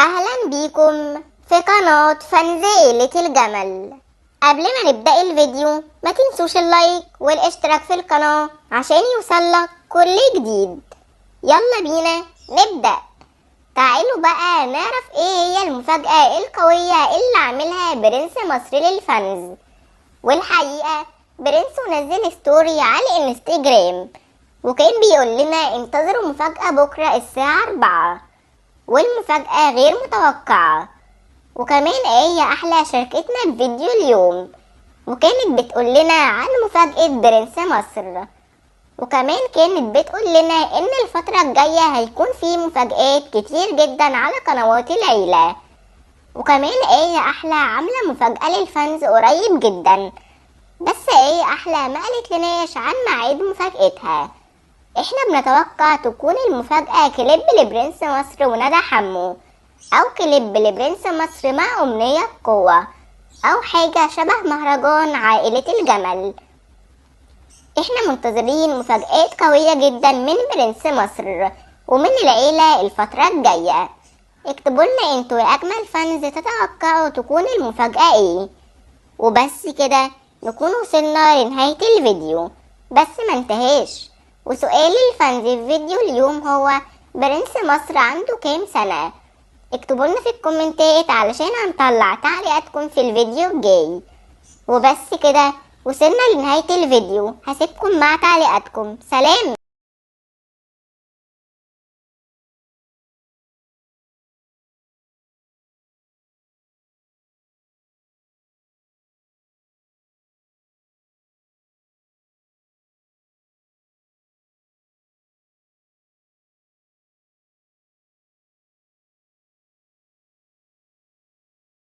أهلا بيكم في قناة فنزيلة الجمل. قبل ما نبدأ الفيديو ما تنسوش اللايك والاشتراك في القناة عشان يوصلك كل جديد. يلا بينا نبدأ. تعالوا بقى نعرف ايه هي المفاجأة القوية اللي عاملها برنس مصر للفانز. والحقيقة برنس نزل ستوري على الانستجرام وكان بيقول لنا انتظروا مفاجأة بكرة الساعة 4، والمفاجأة غير متوقعة. وكمان هي أحلى شاركتنا بفيديو اليوم وكانت بتقول لنا عن مفاجأة برنس مصر، وكمان كانت بتقول لنا إن الفترة الجاية هيكون في مفاجآت كتير جدا على قنوات العيلة. وكمان هي أحلى عاملة مفاجأة للفانز قريب جدا، بس هي أحلى ما قالت لناش عن ميعاد مفاجأتها. احنا بنتوقع تكون المفاجأة كليب لبرنس مصر وندى حمو، او كليب لبرنس مصر مع أمنية قوة، او حاجة شبه مهرجان عائلة الجمل. احنا منتظرين مفاجآت قوية جدا من برنس مصر ومن العيلة الفترة الجاية. اكتبوا لنا انتوا يا اجمل فانز تتوقعوا تكون المفاجأة ايه. وبس كده نكون وصلنا لنهاية الفيديو، بس ما انتهاش. وسؤال الفانز في فيديو اليوم هو برنس مصر عنده كام سنة؟ اكتبوا لنا في الكومنتات علشان هنطلع تعليقاتكم في الفيديو الجاي. وبس كده وصلنا لنهاية الفيديو، هسيبكم مع تعليقاتكم. سلام.